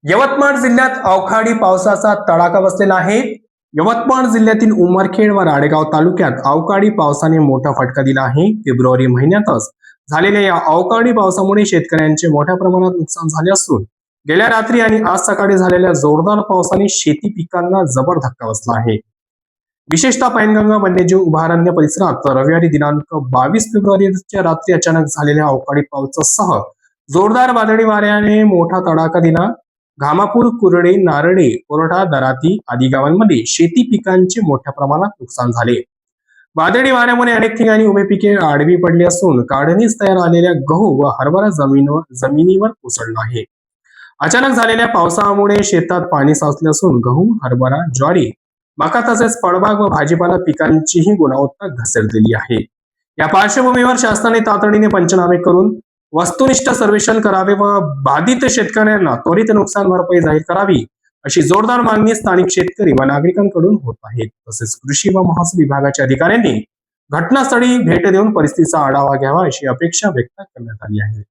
यवतमाळ जिल्ह्यात अवकाळी पावसाचा तडाखा बसलेला आहे. यवतमाळ जिल्ह्यातील उमरखेड व राळेगाव तालुक्यात अवकाळी पावसाने मोठा फटका दिला आहे. फेब्रुवारी महिन्यातच झालेल्या या अवकाळी पावसामुळे शेतकऱ्यांचे मोठ्या प्रमाणात नुकसान झाले असून गेल्या रात्री आणि आज सकाळी झालेल्या जोरदार पावसाने शेती पिकांना जबर धक्का बसला आहे. विशेषतः पैनगंगा वन्यजीव अभयारण्य परिसरात रविवारी दिनांक 22 फेब्रुवारीच्या रात्री अचानक झालेल्या अवकाळी पावसासह जोरदार वादळी वाऱ्याने मोठा तडाखा दिला. घामापूर, कुर्डे, नारळे, कोरडा, दराती आदी गावांमध्ये शेती पिकांचे मोठ्या प्रमाणात नुकसान झाले. वादळी वाऱ्यामुळे अनेक ठिकाणी उभे पिके आडवी पडली असून काढणीस तयार आलेल्या गहू व हरभरा जमिनीवर कोसळला आहे. अचानक झालेल्या पावसामुळे शेतात पाणी साचले असून गहू, हरभरा, ज्वारी, मका तसेच फळबाग व भाजीपाला पिकांचीही गुणवत्ता घसरलेली आहे. या पार्श्वभूमीवर शासनाने तातडीने पंचनामे करून वस्तुनिष्ठ सर्वेक्षण करावे व बाधित शेतकऱ्यांना त्वरित नुकसान भरपाई जाहीर करावी अशी जोरदार मागणी स्थानिक शेतकरी व नागरिकांकडून होत आहे. तसेच कृषी व महसूल विभागाच्या अधिकाऱ्यांनी घटनास्थळी भेट देऊन परिस्थितीचा आढावा घ्यावा अशी अपेक्षा व्यक्त करण्यात आली आहे.